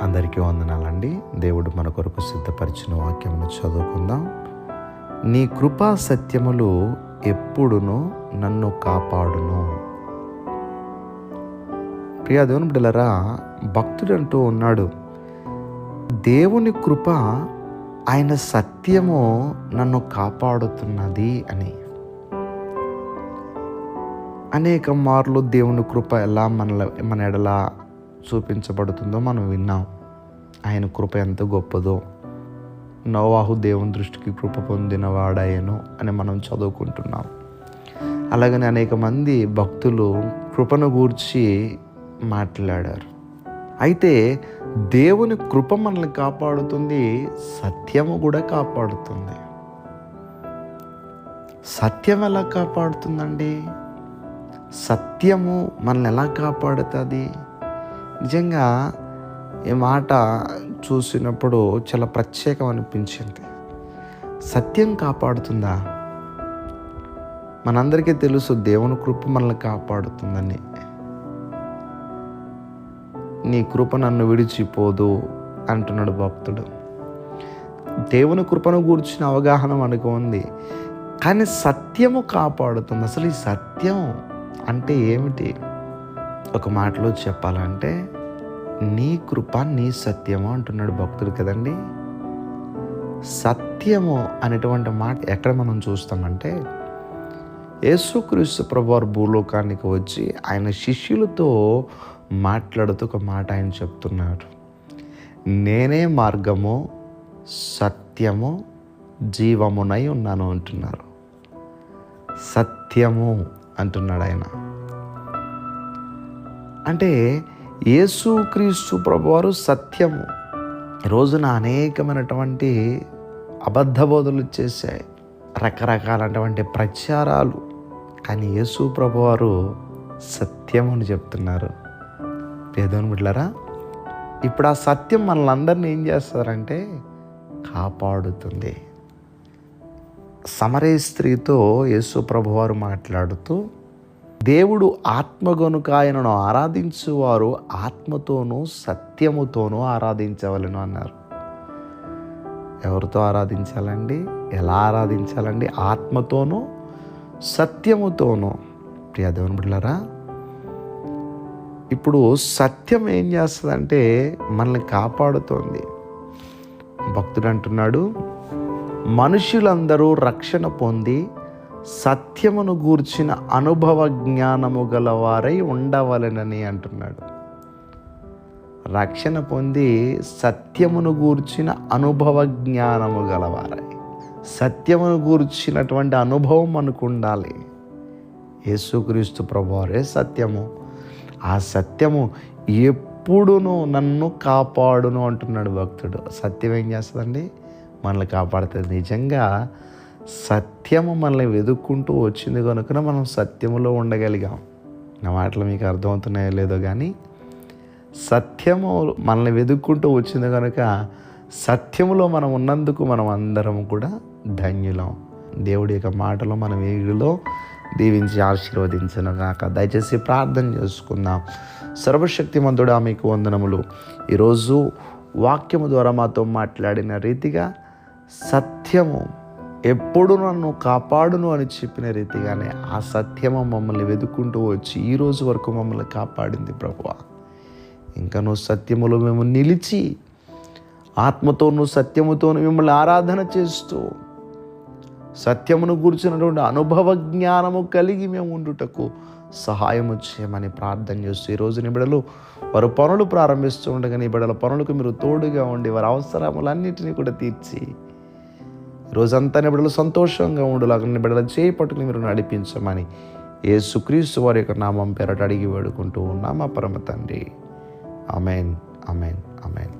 అందరికీ వందనాలండి. దేవుడు మన కొరకు సిద్ధపరిచిన వాక్యమును చదువుకుందాం. నీ కృపా సత్యములు ఎప్పుడును నన్ను కాపాడును. ప్రియా దేవుని బిడ్డలారా, భక్తుడు అంటూ ఉన్నాడు, దేవుని కృప, ఆయన సత్యము నన్ను కాపాడుతున్నది అని. అనేక మార్లు దేవుని కృప ఎలా మన ఎడల చూపించబడుతుందో మనం విన్నాం. ఆయన కృప ఎంత గొప్పదో, నోవాహు దేవుని దృష్టికి కృప పొందినవాడాయను అని మనం చదువుకుంటున్నాం. అలాగనే అనేక మంది భక్తులు కృపను గూర్చి మాట్లాడారు. అయితే దేవుని కృప మనల్ని కాపాడుతుంది, సత్యము కూడా కాపాడుతుంది. సత్యం ఎలా కాపాడుతుందండి? సత్యము మనల్ని ఎలా కాపాడుతుంది? నిజంగా ఈ మాట చూసినప్పుడు చాలా ప్రత్యేకం అనిపించింది. సత్యం కాపాడుతుందా? మనందరికీ తెలుసు దేవుని కృప మనల్ని కాపాడుతుందని. నీ కృప నన్ను విడిచిపోదు అంటున్నాడు భక్తుడు. దేవుని కృపను గూర్చిన అవగాహన మనకు ఉంది, కానీ సత్యము కాపాడుతుంది. అసలు ఈ సత్యం అంటే ఏమిటి? ఒక మాటలో చెప్పాలంటే, నీ కృప నీ సత్యము అంటున్నాడు భక్తుడు కదండి. సత్యము అనేటువంటి మాట ఎక్కడ మనం చూస్తామంటే, యేసుక్రీస్తు ప్రభువారు భూలోకానికి వచ్చి ఆయన శిష్యులతో మాట్లాడుతూ ఒక మాట ఆయన చెప్తున్నారు. నేనే మార్గము, సత్యము, జీవమునై ఉన్నాను అంటున్నారు. సత్యము అంటున్నాడు ఆయన. అంటే యేసుక్రీస్తు ప్రభువారు సత్యము. రోజున అనేకమైనటువంటి అబద్ధ బోధలు చేశాయి, రకరకాలైనటువంటి ప్రచారాలు, కానీ యేసు ప్రభువారు సత్యము అని చెప్తున్నారు. పేదోని బిడ్డలారా, ఇప్పుడు ఆ సత్యం మనల్ని ఏం చేస్తారంటే కాపాడుతుంది. సమరయ స్త్రీతో యేసు ప్రభువారు మాట్లాడుతూ, దేవుడు ఆత్మ గనుక ఆయనను ఆరాధించువారు ఆత్మతోనూ సత్యముతోనూ ఆరాధించవలెను అన్నారు. ఎవరితో ఆరాధించాలండి? ఎలా ఆరాధించాలండి? ఆత్మతోనూ సత్యముతోనూ. ప్రియ దేవుని బిడ్డలారా, ఇప్పుడు సత్యం ఏం చేస్తుందంటే మనల్ని కాపాడుతోంది. భక్తుడు అంటున్నాడు, మనుషులందరూ రక్షణ పొంది సత్యమును గూర్చిన అనుభవ జ్ఞానము గలవారై ఉండవలెనని అంటున్నాడు. రక్షణ పొంది సత్యమును గూర్చిన అనుభవ జ్ఞానము గలవారై, సత్యమును గూర్చినటువంటి అనుభవం మనకు ఉండాలి. యేసుక్రీస్తు ప్రభువారే సత్యము. ఆ సత్యము ఎప్పుడును నన్ను కాపాడును అంటున్నాడు భక్తుడు. సత్యం ఏం చేస్తుందండి? మనల్ని కాపాడుతుంది. నిజంగా సత్యము మనల్ని వెతుక్కుంటూ వచ్చింది కనుక మనం సత్యములో ఉండగలిగాం. నా మాటలు మీకు అర్థమవుతున్నాయో లేదో కానీ, సత్యము మనల్ని వెతుక్కుంటూ వచ్చింది కనుక సత్యములో మనం ఉన్నందుకు మనం అందరం కూడా ధన్యులం. దేవుడి యొక్క మాటలో మనం వీడిలో దీవించి ఆశీర్వదించను గాక. దయచేసి ప్రార్థన చేసుకుందాం. సర్వశక్తిమంతుడా మీకు వందనములు. ఈరోజు వాక్యము ద్వారా మాతో మాట్లాడిన రీతిగా సత్యము ఎప్పుడు నన్ను కాపాడును అని చెప్పిన రీతిగానే ఆ సత్యము మమ్మల్ని వెతుక్కుంటూ వచ్చి ఈరోజు వరకు మమ్మల్ని కాపాడింది ప్రభువా. ఇంకా నువ్వు సత్యములో మేము నిలిచి ఆత్మతోనూ సత్యముతోనూ మిమ్మల్ని ఆరాధన చేస్తూ సత్యమును గురించినటువంటి అనుభవ జ్ఞానము కలిగి మేము ఉండుటకు సహాయము చేయమని ప్రార్థన చేస్తూ, ఈరోజు నీ బిడ్డలు వారు పనులు ప్రారంభిస్తూ ఉండగా నీ బిడ్డల పనులకు మీరు తోడుగా ఉండి వారి అవసరములన్నిటినీ కూడా తీర్చి రోజంతా నీ బిడ్డలు సంతోషంగా ఉండులాగా నీ బిడ్డల చేయి పట్టుకుని మీరు నడిపించమని యేసుక్రీస్తు వారి యొక్క నామం పేరట అడిగి వేడుకుంటూ ఉన్నాం మా పరమ తండ్రి. Amen, amen, amen.